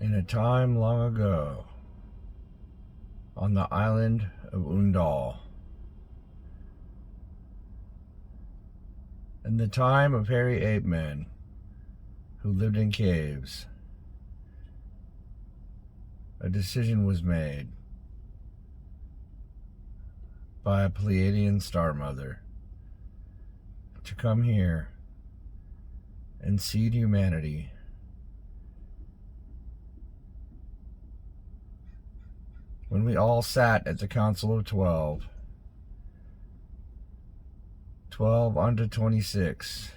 In a time long ago, on the island of Undal, in the time of hairy ape men who lived in caves, a decision was made by a Pleadian star mother to come here and seed humanity when we all sat at the Council of 12, 12 unto 26,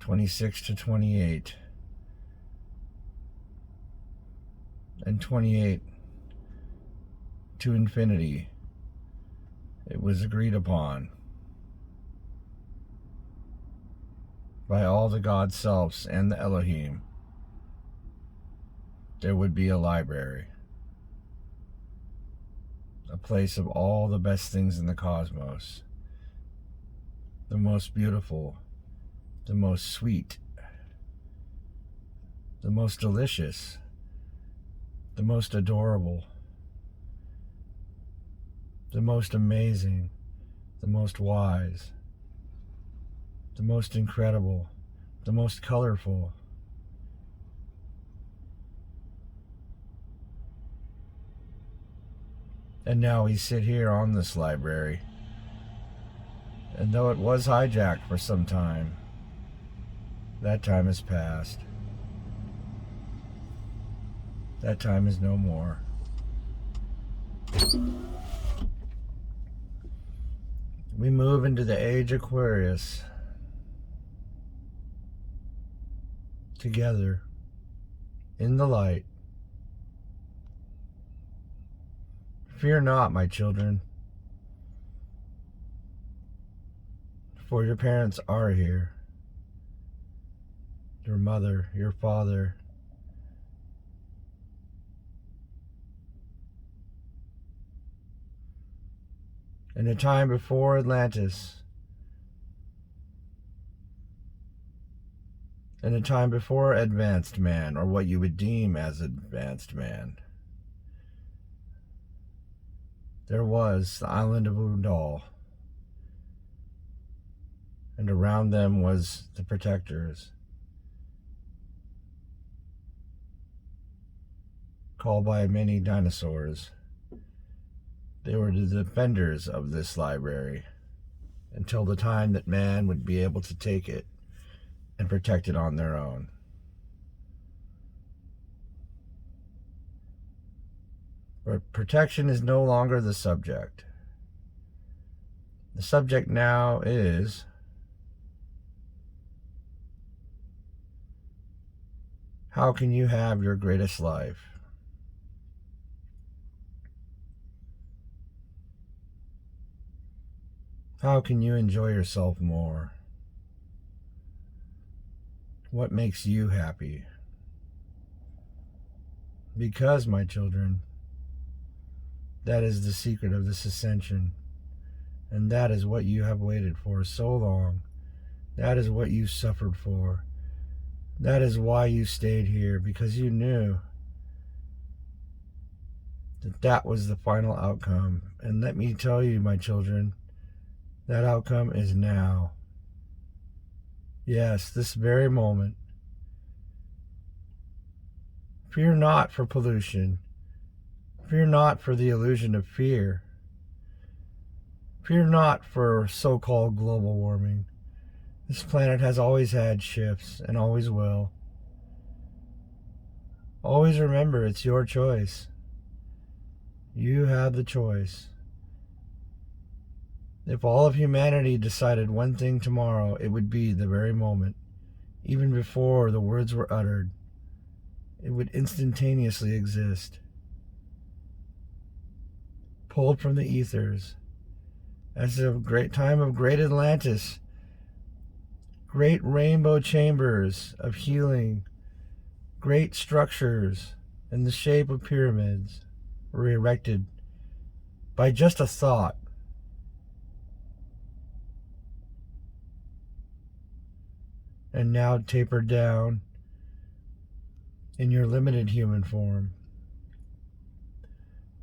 26 to 28, and 28 to infinity, it was agreed upon by all the God selves and the Elohim there would be a library, a place of all the best things in the cosmos, the most beautiful, the most sweet, the most delicious, the most adorable, the most amazing, the most wise, the most incredible, the most colorful. And now we sit here on this library, and though it was hijacked for some time, that time has passed. That time is no more. We move into the age Aquarius together in the light. Fear not, my children, for your parents are here. Your mother, your father. In a time before Atlantis, in a time before advanced man, or what you would deem as advanced man, there was the island of Undal, and around them was the protectors, called by many dinosaurs. They were the defenders of this library until the time that man would be able to take it and protect it on their own. But protection is no longer the subject. The subject now is how can you have your greatest life? How can you enjoy yourself more? What makes you happy? Because, my children, that is the secret of this ascension. And that is what you have waited for so long. That is what you suffered for. That is why you stayed here, because you knew that that was the final outcome. And let me tell you, my children, that outcome is now. Yes, this very moment. Fear not for pollution. Fear not for the illusion of fear. Fear not for so-called global warming. This planet has always had shifts and always will. Always remember, it's your choice. You have the choice. If all of humanity decided one thing tomorrow, it would be the very moment, even before the words were uttered. It would instantaneously exist. Pulled from the ethers, as a great time of great Atlantis, great rainbow chambers of healing, great structures in the shape of pyramids were erected by just a thought. And now tapered down in your limited human form,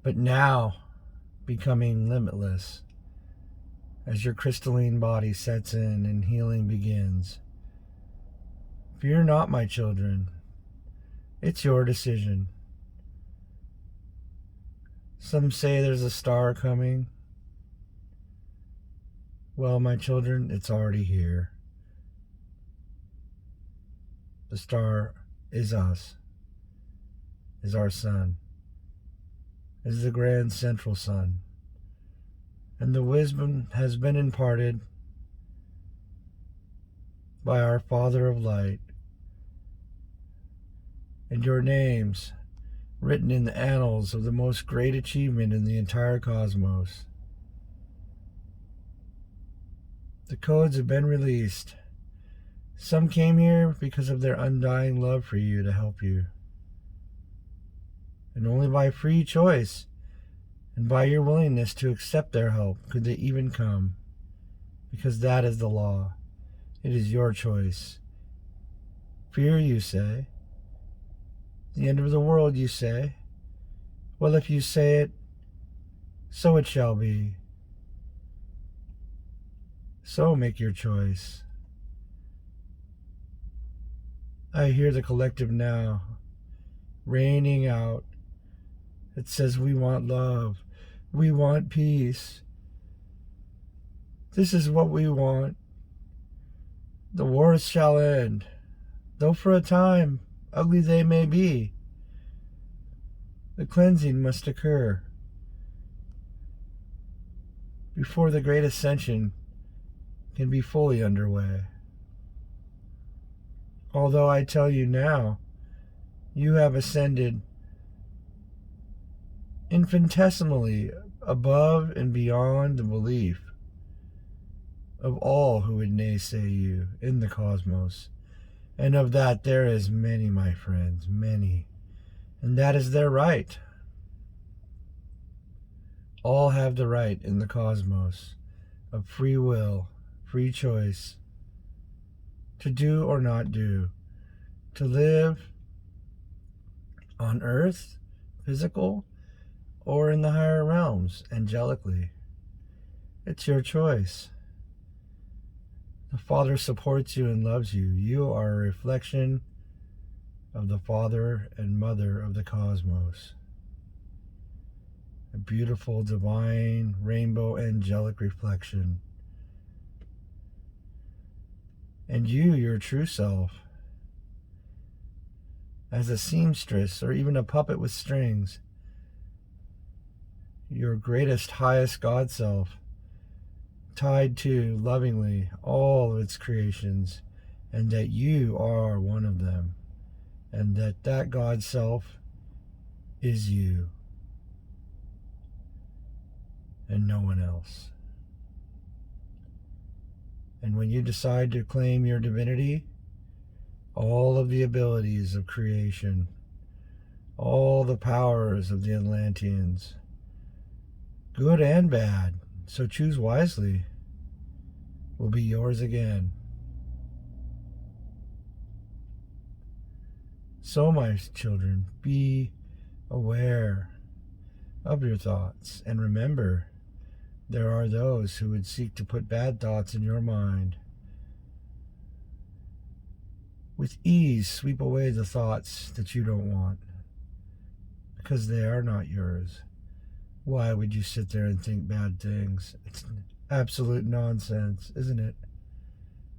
but now becoming limitless as your crystalline body sets in and healing begins. Fear not, my children. It's your decision. Some say there's a star coming. Well, my children, it's already here. The star is us, is our sun, is the grand central sun. And the wisdom has been imparted by our Father of Light, and your names written in the annals of the most great achievement in the entire cosmos. The codes have been released. Some came here because of their undying love for you to help you. And only by free choice and by your willingness to accept their help could they even come. Because that is the law. It is your choice. Fear, you say. The end of the world, you say. Well, if you say it, so it shall be. So make your choice. I hear the collective now, raining out. It says we want love. We want peace. This is what we want. The wars shall end, though for a time, ugly they may be. The cleansing must occur before the great ascension can be fully underway. Although I tell you now, you have ascended infinitesimally above and beyond the belief of all who would naysay you in the cosmos. And of that there is many, my friends, many. And that is their right. All have the right in the cosmos of free will, free choice, to do or not do, to live on earth, physical, or in the higher realms, angelically. It's your choice. The Father supports you and loves you. You are a reflection of the Father and Mother of the cosmos. A beautiful, divine, rainbow, angelic reflection. And you, your true self, as a seamstress or even a puppet with strings, your greatest, highest God self, tied to lovingly all of its creations, and that you are one of them, and that God self is you and no one else. And when you decide to claim your divinity, all of the abilities of creation, all the powers of the Atlanteans, good and bad, so choose wisely, will be yours again. So, my children, be aware of your thoughts, and remember, there are those who would seek to put bad thoughts in your mind. With ease, sweep away the thoughts that you don't want, because they are not yours. Why would you sit there and think bad things? It's absolute nonsense, isn't it?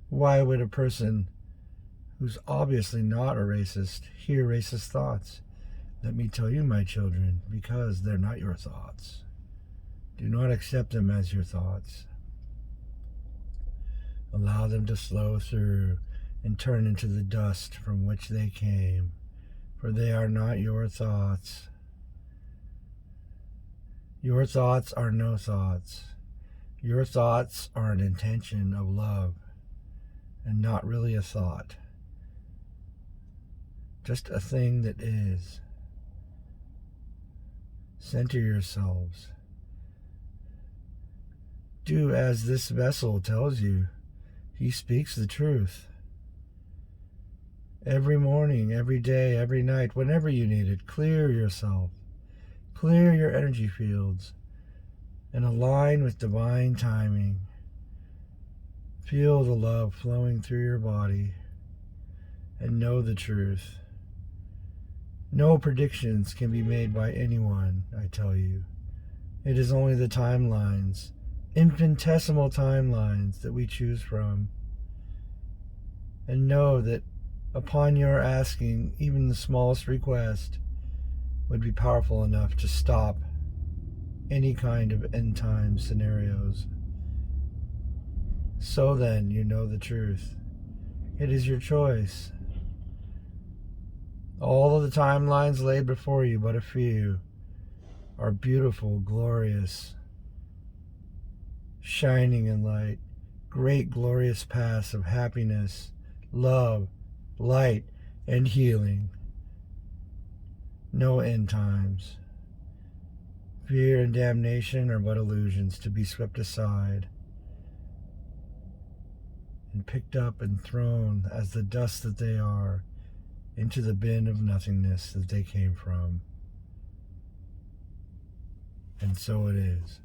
Why would a person who's obviously not a racist hear racist thoughts? Let me tell you, my children, because they're not your thoughts. Do not accept them as your thoughts. Allow them to flow through and turn into the dust from which they came, for they are not your thoughts. Your thoughts are no thoughts. Your thoughts are an intention of love and not really a thought. Just a thing that is. Center yourselves. Do as this vessel tells you. He speaks the truth. every morning, every day, every night, whenever you need it. Clear yourself. Clear your energy fields and align with divine timing. Feel the love flowing through your body and know the truth. No predictions can be made by anyone, I tell you. It is only the timelines, infinitesimal timelines that we choose from. And know that upon your asking, even the smallest request would be powerful enough to stop any kind of end time scenarios. So then, you know the truth. It is your choice. All of the timelines laid before you, but a few, are beautiful, glorious, shining in light, great, glorious paths of happiness, love, light, and healing. No end times. Fear and damnation are but illusions to be swept aside and picked up and thrown as the dust that they are into the bin of nothingness that they came from. And so it is.